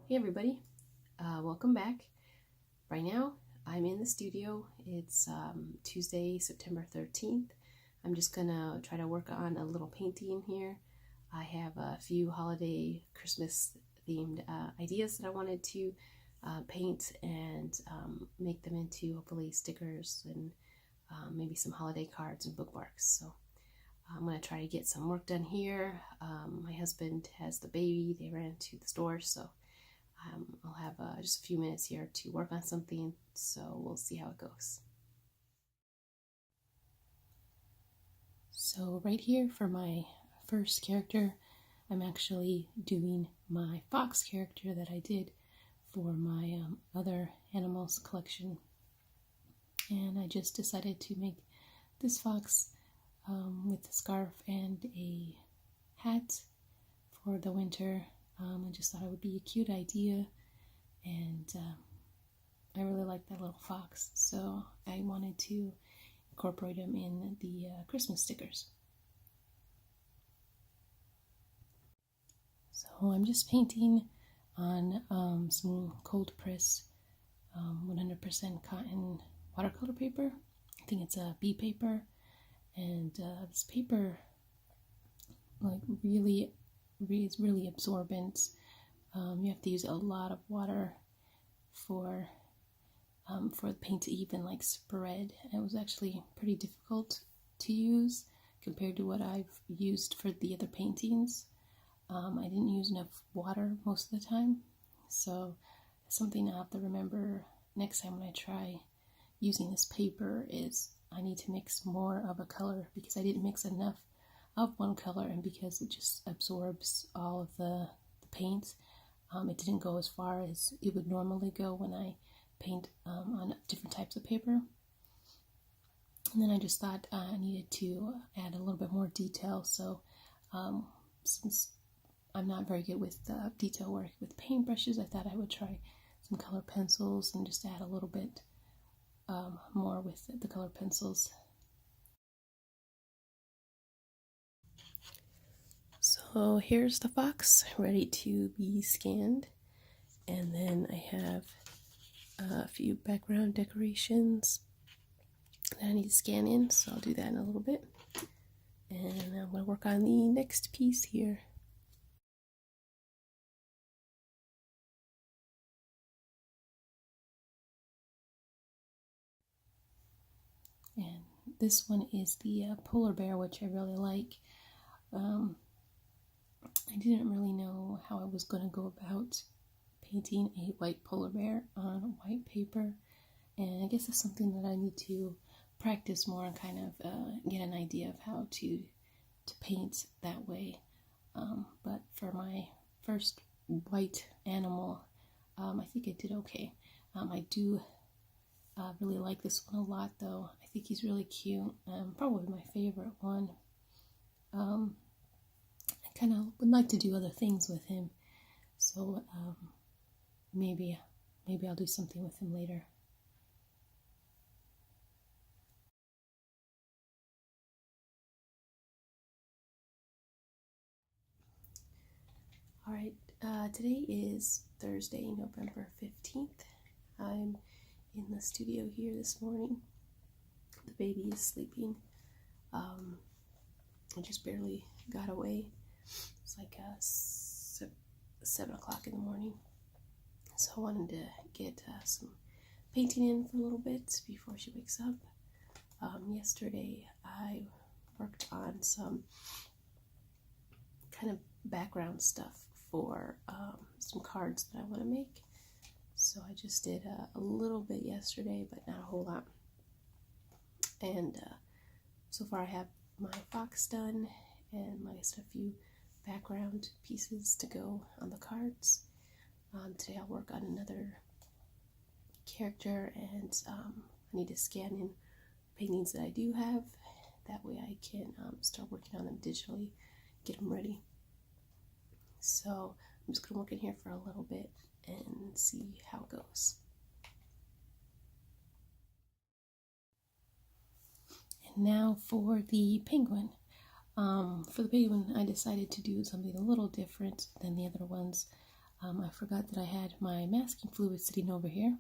Hey everybody, welcome back. Right now I'm in the studio. It's Tuesday, September 13th. I'm just gonna try to work on a little painting here. I have a few holiday Christmas themed ideas that I wanted to paint and make them into hopefully stickers and maybe some holiday cards and bookmarks. So I'm going to try to get some work done here. My husband has the baby. They ran to the store, so I'll have just a few minutes here to work on something, so we'll see how it goes. So right here for my first character, I'm actually doing my fox character that I did for my other animals collection. And I just decided to make this fox with a scarf and a hat for the winter. I just thought it would be a cute idea, and I really like that little fox, so I wanted to incorporate him in the Christmas stickers. So I'm just painting on some cold press 100% cotton watercolor paper. I think it's a B paper, and this paper is really absorbent. You have to use a lot of water for the paint to even spread. It was actually pretty difficult to use compared to what I've used for the other paintings. I didn't use enough water most of the time, so something I have to remember next time when I try using this paper is I need to mix more of a color, because I didn't mix enough of one color, and because it just absorbs all of the paint. It didn't go as far as it would normally go when I paint on different types of paper. And then I just thought I needed to add a little bit more detail, so since I'm not very good with detail work with paintbrushes, I thought I would try some color pencils and just add a little bit more with the color pencils. So here's the fox ready to be scanned, and then I have a few background decorations that I need to scan in, so I'll do that in a little bit, and I'm going to work on the next piece here. And this one is the polar bear, which I really like. I didn't really know how I was going to go about painting a white polar bear on white paper, and I guess that's something that I need to practice more and kind of get an idea of how to paint that way. But for my first white animal, I think I did okay. I do really like this one a lot, though. I think he's really cute. Probably my favorite one. I kind of would like to do other things with him, so maybe I'll do something with him later. Alright, today is Thursday, November 15th. I'm in the studio here this morning. The baby is sleeping. I just barely got away. It's like 7 o'clock in the morning. So I wanted to get some painting in for a little bit before she wakes up. Yesterday I worked on some kind of background stuff for some cards that I want to make. So I just did a little bit yesterday, but not a whole lot. And so far I have my fox done, and like I said, a few background pieces to go on the cards. Today I'll work on another character, and I need to scan in paintings that I do have. That way I can start working on them digitally, get them ready. So I'm just going to work in here for a little bit and see how it goes. And now for the penguin. For the penguin, I decided to do something a little different than the other ones. I forgot that I had my masking fluid sitting over here,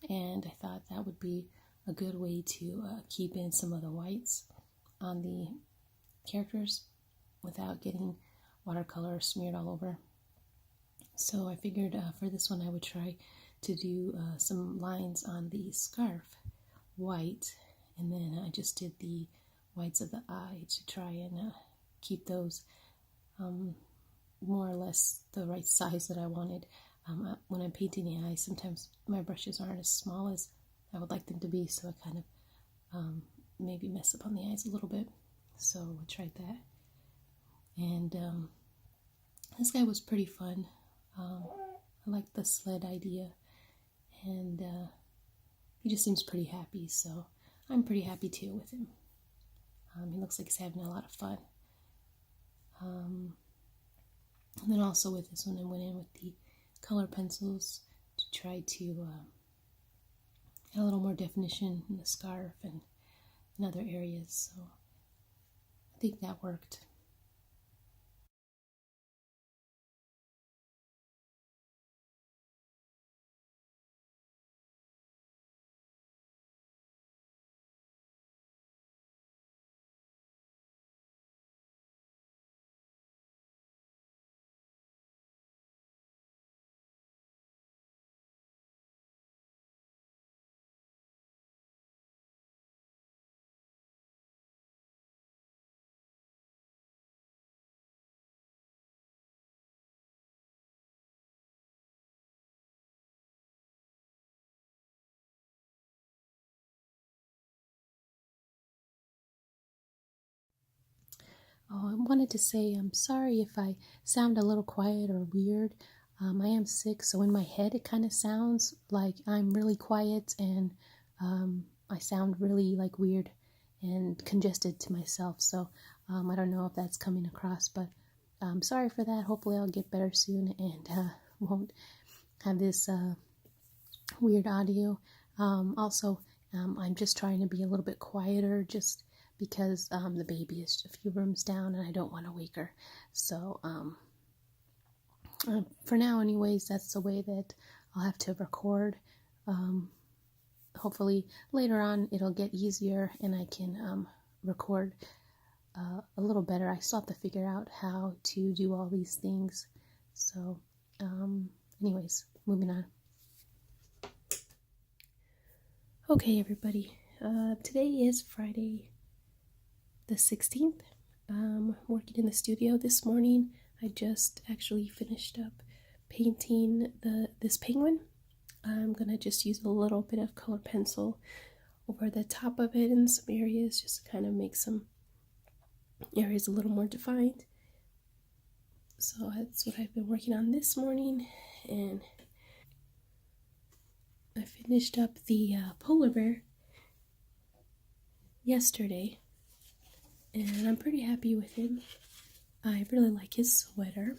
and I thought that would be a good way to keep in some of the whites on the characters without getting watercolor smeared all over. So I figured for this one I would try to do some lines on the scarf white, and then I just did the whites of the eye to try and keep those more or less the right size that I wanted. When I'm painting the eyes, sometimes my brushes aren't as small as I would like them to be, so I kind of maybe mess up on the eyes a little bit. So we tried that, and this guy was pretty fun. I like the sled idea, and he just seems pretty happy, so I'm pretty happy too with him. He looks like he's having a lot of fun. And then also with this one, I went in with the color pencils to try to add a little more definition in the scarf and in other areas, so I think that worked. Oh, I wanted to say I'm sorry if I sound a little quiet or weird. I am sick, so in my head it kind of sounds like I'm really quiet, and I sound really like weird and congested to myself. So I don't know if that's coming across, but I'm sorry for that. Hopefully I'll get better soon and won't have this weird audio. Also, I'm just trying to be a little bit quieter just because the baby is a few rooms down and I don't want to wake her. So for now anyways, that's the way that I'll have to record. Hopefully later on it'll get easier and I can record a little better. I still have to figure out how to do all these things. So anyways, moving on. Okay, everybody, today is Friday the 16th. Working in the studio this morning. I just actually finished up painting this penguin. I'm gonna just use a little bit of color pencil over the top of it in some areas, just to kind of make some areas a little more defined. So that's what I've been working on this morning, and I finished up the polar bear yesterday, and I'm pretty happy with him. I really like his sweater.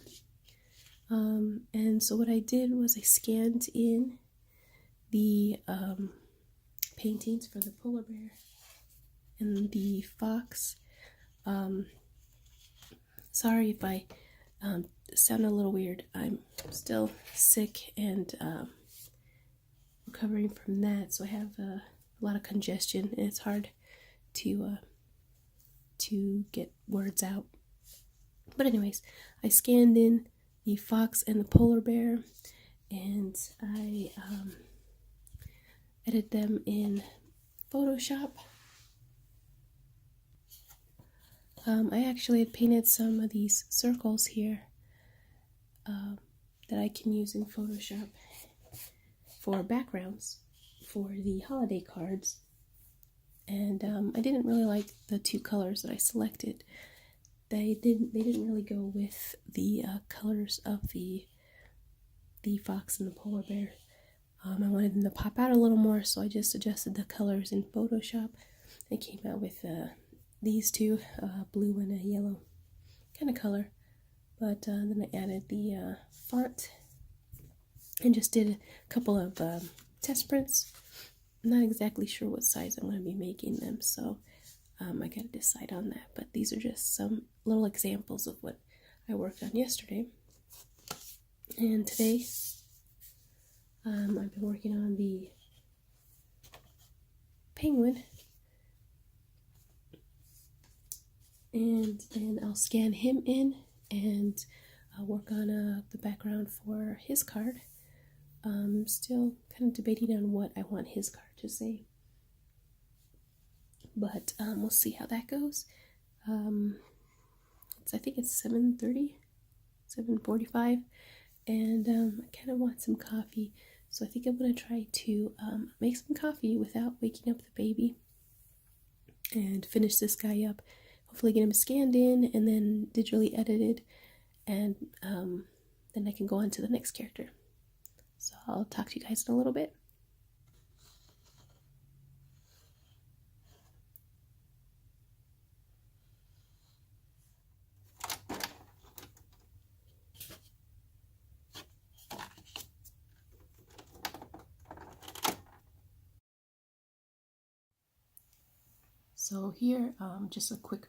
And so what I did was I scanned in the paintings for the polar bear and the fox. Sorry if I sound a little weird. I'm still sick and recovering from that, so I have a lot of congestion and it's hard to get words out. But anyways, I scanned in the fox and the polar bear, and I edited them in Photoshop. I actually had painted some of these circles here that I can use in Photoshop for backgrounds for the holiday cards, and I didn't really like the two colors that I selected. They didn't really go with the colors of the fox and the polar bear. I wanted them to pop out a little more, so I just adjusted the colors in Photoshop. I came out with these two, blue and a yellow kind of color. But then I added the font and just did a couple of test prints. I'm not exactly sure what size I'm going to be making them, so I got to decide on that. But these are just some little examples of what I worked on yesterday. And today I've been working on the penguin, and then I'll scan him in and I'll work on the background for his card. Still kind of debating on what I want his card to say, but we'll see how that goes. I think it's 7:30, 7:45, and I kind of want some coffee, so I think I'm going to try to make some coffee without waking up the baby and finish this guy up. Hopefully get him scanned in and then digitally edited, and then I can go on to the next character. So I'll talk to you guys in a little bit. So here, just a quick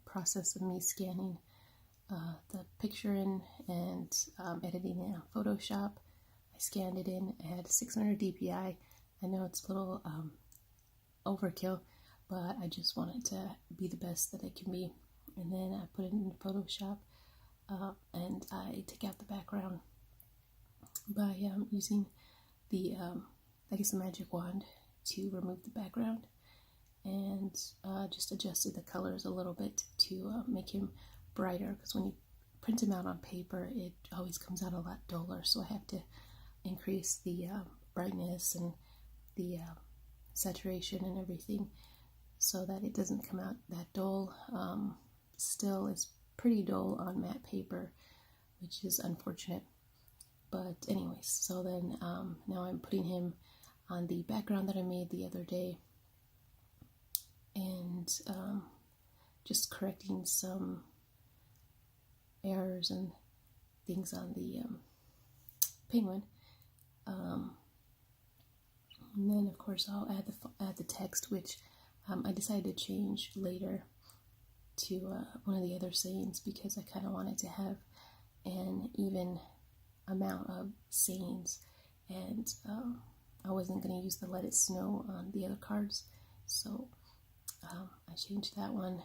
process of me scanning the picture in and editing it on Photoshop. I scanned it in at 600 dpi. I know it's a little overkill, but I just want it to be the best that it can be. And then I put it in Photoshop and I take out the background by using the, I guess, the magic wand to remove the background, and just adjusted the colors a little bit to make him brighter, because when you print him out on paper it always comes out a lot duller, so I have to increase the brightness and the saturation and everything so that it doesn't come out that dull. Still is pretty dull on matte paper, which is unfortunate, but anyways, so then now I'm putting him on the background that I made the other day, and just correcting some errors and things on the penguin. And then of course I'll add the text, which I decided to change later to one of the other sayings, because I kind of wanted to have an even amount of sayings, and I wasn't going to use the "Let It Snow" on the other cards, so I changed that one.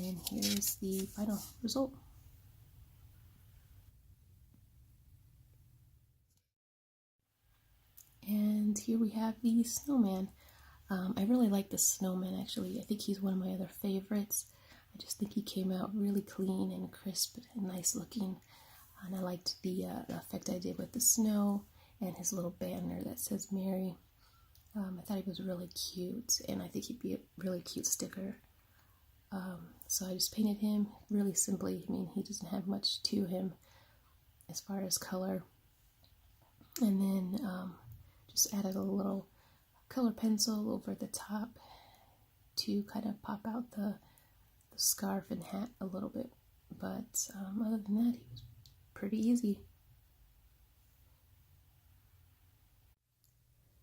And here's the final result. And here we have the snowman. I really like the snowman, actually. I think he's one of my other favorites. I just think he came out really clean and crisp and nice looking. And I liked the effect I did with the snow and his little banner that says Mary. I thought he was really cute, and I think he'd be a really cute sticker. So I just painted him really simply. I mean, he doesn't have much to him as far as color. And then just added a little color pencil over the top to kind of pop out the scarf and hat a little bit. But other than that, he was pretty easy.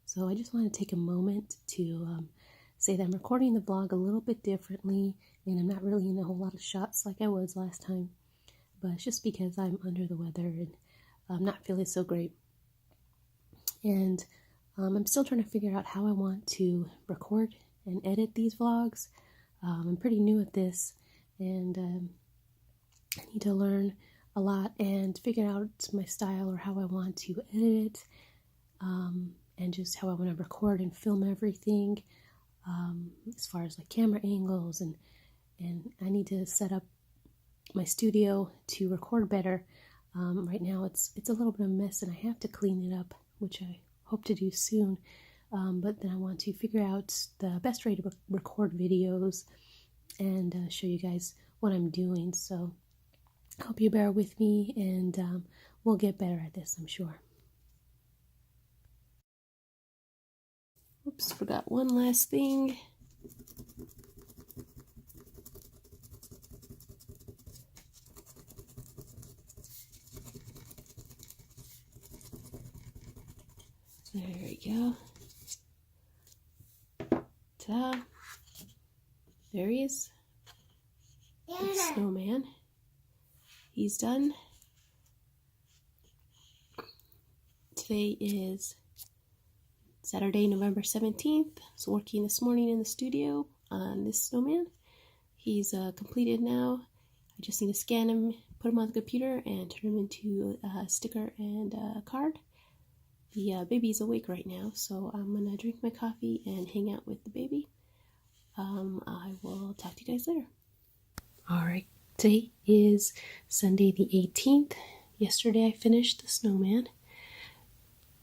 So I just want to take a moment to say that I'm recording the vlog a little bit differently, and I'm not really in a whole lot of shots like I was last time, but it's just because I'm under the weather and I'm not feeling so great. And I'm still trying to figure out how I want to record and edit these vlogs. I'm pretty new at this, and I need to learn a lot and figure out my style, or how I want to edit it, and just how I want to record and film everything, as far as like camera angles, and I need to set up my studio to record better. Right now it's a little bit of a mess, and I have to clean it up, which I hope to do soon. But then I want to figure out the best way to record videos, and show you guys what I'm doing. So I hope you bear with me, and we'll get better at this, I'm sure. Oops, forgot one last thing. There we go. Ta-da. There he is. The snowman. He's done. Today is Saturday, November 17th. So working this morning in the studio on this snowman. He's completed now. I just need to scan him, put him on the computer, and turn him into a sticker and a card. The baby's awake right now, so I'm going to drink my coffee and hang out with the baby. I will talk to you guys later. Alright, today is Sunday the 18th. Yesterday I finished the snowman.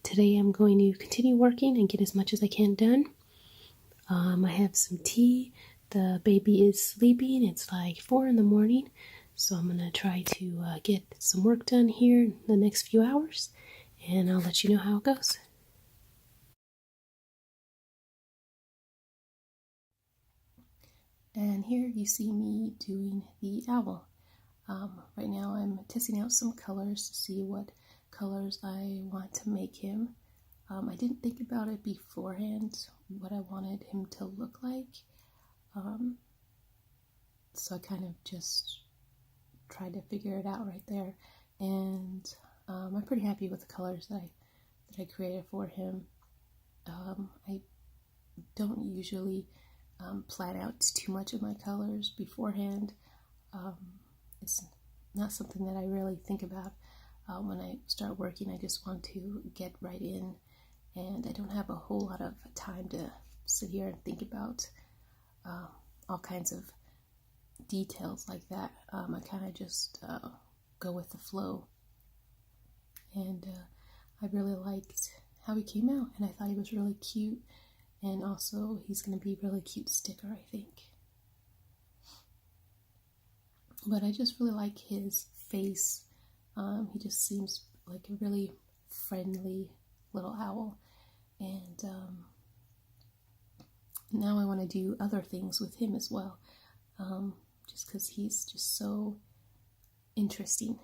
Today I'm going to continue working and get as much as I can done. I have some tea. The baby is sleeping. It's like 4 in the morning, so I'm going to try to get some work done here in the next few hours, and I'll let you know how it goes. And here you see me doing the owl. Right now I'm testing out some colors to see what colors I want to make him. I didn't think about it beforehand, what I wanted him to look like. So I kind of just tried to figure it out right there. And I'm pretty happy with the colors that I created for him. I don't usually plan out too much of my colors beforehand. It's not something that I really think about. When I start working, I just want to get right in, and I don't have a whole lot of time to sit here and think about all kinds of details like that. I kind of just go with the flow, and I really liked how he came out, and I thought he was really cute, and also he's going to be a really cute sticker, I think. But I just really like his face. He just seems like a really friendly little owl, and now I want to do other things with him as well, just because he's just so interesting,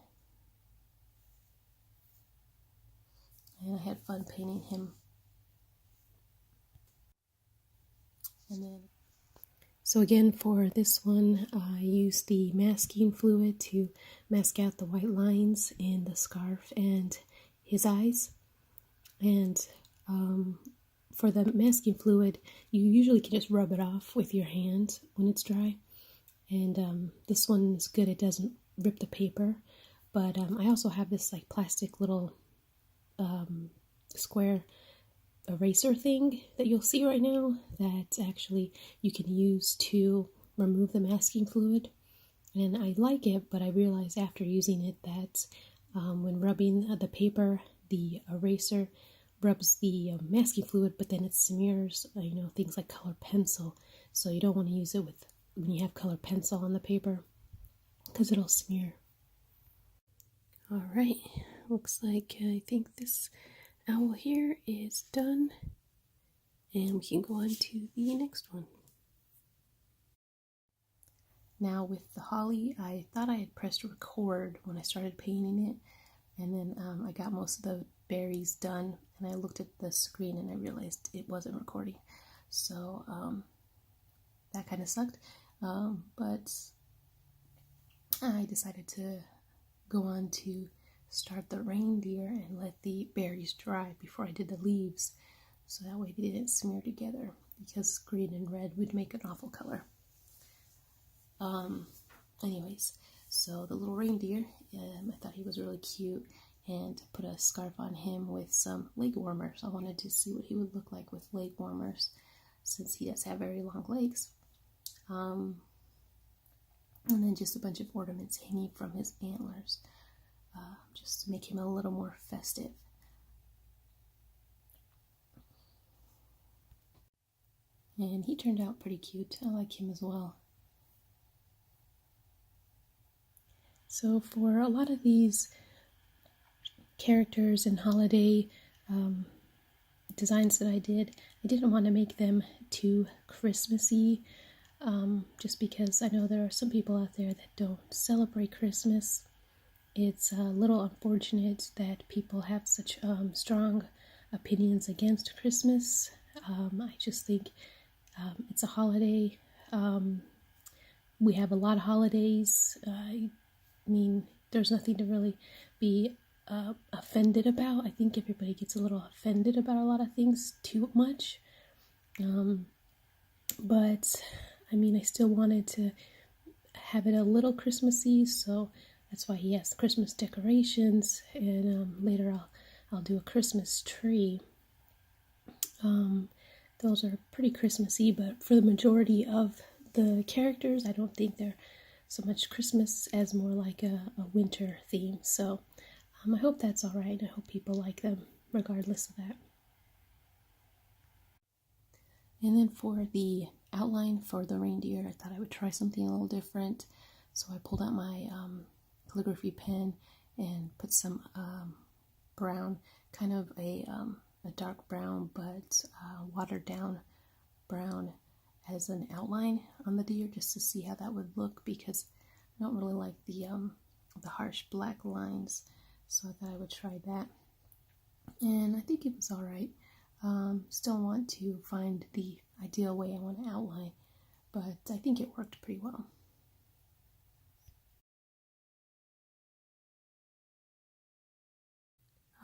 and I had fun painting him. And then, so again, for this one, I used the masking fluid to mask out the white lines in the scarf and his eyes. And for the masking fluid, you usually can just rub it off with your hand when it's dry. And this one is good, it doesn't rip the paper. But I also have this like plastic little square eraser thing that you'll see right now that actually you can use to remove the masking fluid, and I like it, but I realized after using it that when rubbing the paper, the eraser rubs the masking fluid, but then it smears things like colored pencil, so you don't want to use it when you have colored pencil on the paper because it'll smear. Alright, looks like I think this owl here is done, and we can go on to the next one. Now with the holly, I thought I had pressed record when I started painting it, and then I got most of the berries done, and I looked at the screen and I realized it wasn't recording, so that kind of sucked, but I decided to go on to start the reindeer and let the berries dry before I did the leaves, so that way they didn't smear together, because green and red would make an awful color. Anyways, so the little reindeer, I thought he was really cute, and put a scarf on him with some leg warmers. I wanted to see what he would look like with leg warmers, since he does have very long legs. And then just a bunch of ornaments hanging from his antlers, just to make him a little more festive. And he turned out pretty cute. I like him as well. So for a lot of these characters and holiday designs that I didn't want to make them too Christmassy, just because I know there are some people out there that don't celebrate Christmas. It's a little unfortunate that people have such strong opinions against Christmas. I just think it's a holiday. We have a lot of holidays. I mean, there's nothing to really be offended about. I think everybody gets a little offended about a lot of things too much. But I mean, I still wanted to have it a little Christmassy, so that's why he has Christmas decorations, and later I'll do a Christmas tree. Those are pretty Christmassy, but for the majority of the characters, I don't think they're so much Christmas as more like a winter theme. So I hope that's all right. I hope people like them regardless of that. And then for the outline for the reindeer, I thought I would try something a little different. So I pulled out my calligraphy pen and put some brown, kind of a dark brown, but watered down brown as an outline on the deer, just to see how that would look, because I don't really like the harsh black lines. So I thought I would try that, and I think it was all right. Still want to find the ideal way I want to outline, but I think it worked pretty well.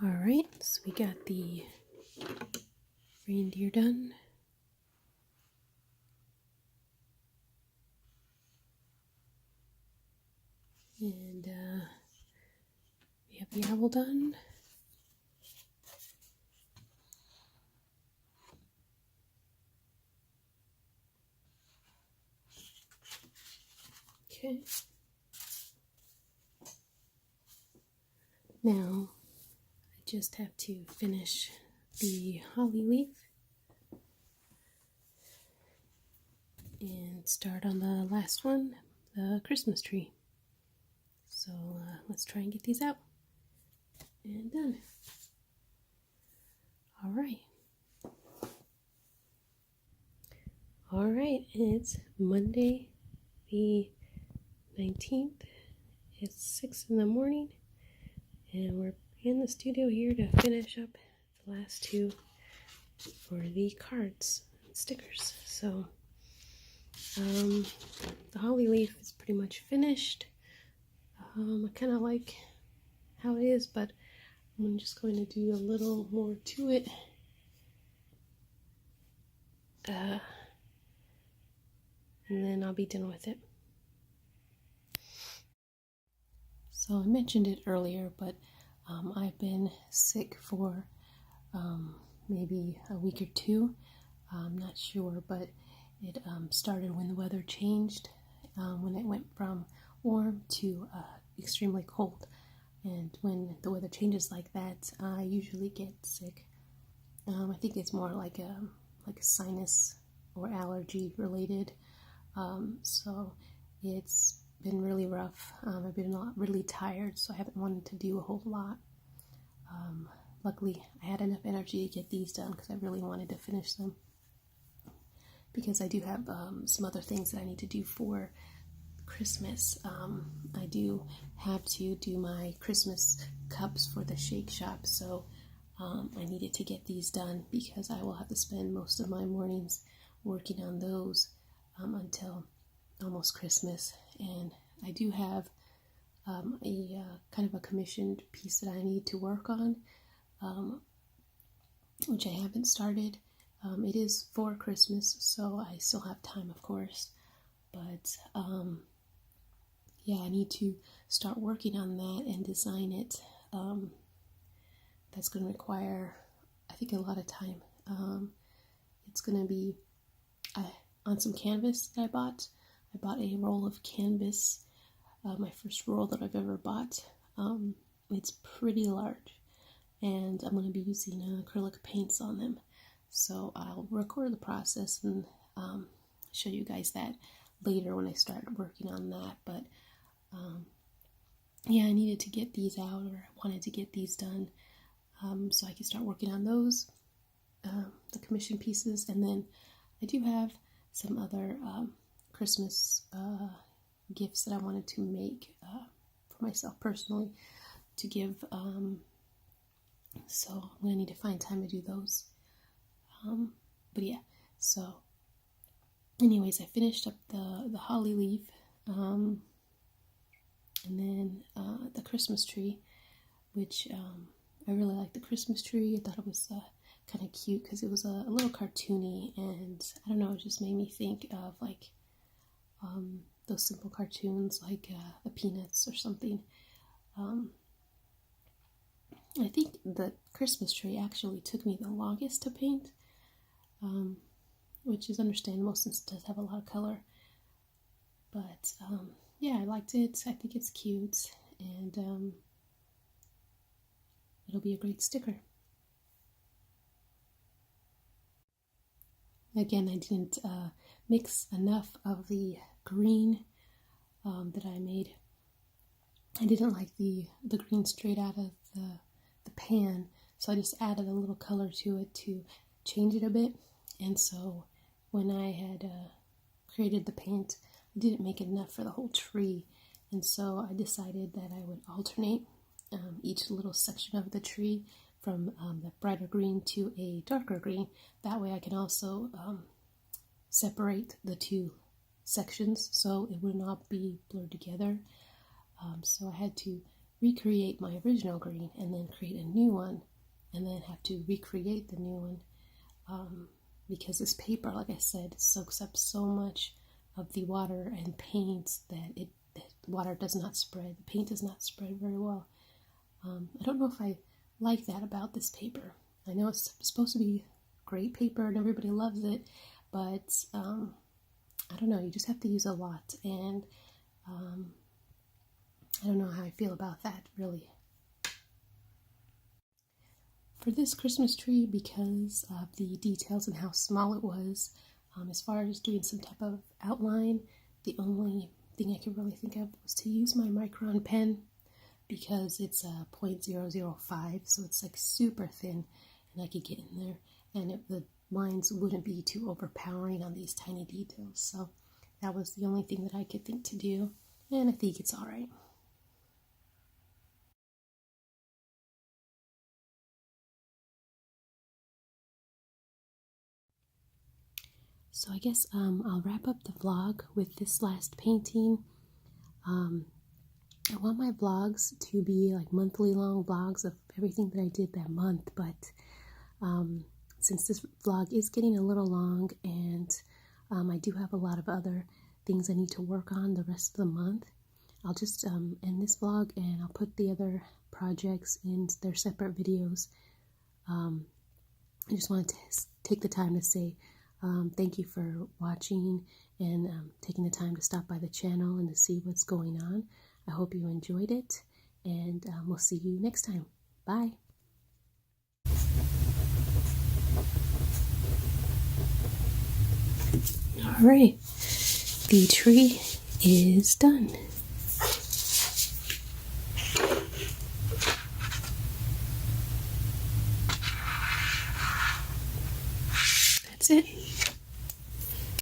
Alright, so we got the reindeer done. And we have the owl done. Okay. Now I just have to finish the holly leaf and start on the last one, the Christmas tree. So let's try and get these out and done. All right, it's Monday the 19th. It's 6 in the morning, and we're in the studio here to finish up the last two for the cards and stickers. So the holly leaf is pretty much finished. I kind of like how it is, but I'm just going to do a little more to it. And then I'll be done with it. So I mentioned it earlier, but I've been sick for maybe a week or two. I'm not sure, but it started when the weather changed, when it went from warm to extremely cold. And when the weather changes like that, I usually get sick. I think it's more like a sinus or allergy related. So it's been really rough. I've been really tired, so I haven't wanted to do a whole lot. Luckily, I had enough energy to get these done because I really wanted to finish them. Because I do have some other things that I need to do for Christmas. I do have to do my Christmas cups for the Shake Shop, so I needed to get these done because I will have to spend most of my mornings working on those until almost Christmas. And I do have a kind of a commissioned piece that I need to work on, which I haven't started. It is for Christmas, so I still have time, of course, but yeah, I need to start working on that and design it. That's going to require, I think, a lot of time. It's going to be on some canvas that I bought. I bought a roll of canvas, my first roll that I've ever bought. It's pretty large, and I'm going to be using acrylic paints on them. So I'll record the process and show you guys that later when I start working on that. But yeah, I needed to get these out, or I wanted to get these done, so I could start working on those, the commission pieces. And then I do have some other Christmas gifts that I wanted to make for myself personally to give, so I'm going to need to find time to do those. But yeah, so anyways, I finished up the holly leaf, and then the Christmas tree, which I really liked the Christmas tree. I thought it was kind of cute because it was a little cartoony, and I don't know, it just made me think of like those simple cartoons like the Peanuts or something. I think the Christmas tree actually took me the longest to paint, which is understandable since it does have a lot of color. But yeah, I liked it. I think it's cute, and it'll be a great sticker. Again, I didn't mix enough of the green that I made. I didn't like the green straight out of the pan, so I just added a little color to it to change it a bit. And so when I had created the paint, I didn't make enough for the whole tree, and so I decided that I would alternate each little section of the tree from the brighter green to a darker green. That way I can also separate the two sections so it would not be blurred together. So I had to recreate my original green and then create a new one, and then have to recreate the new one, because this paper, like I said, soaks up so much of the water and paint that the water does not spread. The paint does not spread very well. I don't know if I like that about this paper. I know it's supposed to be great paper and everybody loves it, but I don't know, you just have to use a lot, and I don't know how I feel about that, really. For this Christmas tree, because of the details and how small it was, as far as doing some type of outline, the only thing I could really think of was to use my Micron pen, because it's a 0.005, so it's like super thin, and I could get in there, and the lines wouldn't be too overpowering on these tiny details. So that was the only thing that I could think to do, and I think it's alright. So I guess I'll wrap up the vlog with this last painting. I want my vlogs to be like monthly long vlogs of everything that I did that month, but since this vlog is getting a little long, and I do have a lot of other things I need to work on the rest of the month, I'll just end this vlog and I'll put the other projects in their separate videos. I just wanted to take the time to say thank you for watching and taking the time to stop by the channel and to see what's going on. I hope you enjoyed it, and we'll see you next time. Bye. All right, the tree is done. That's it.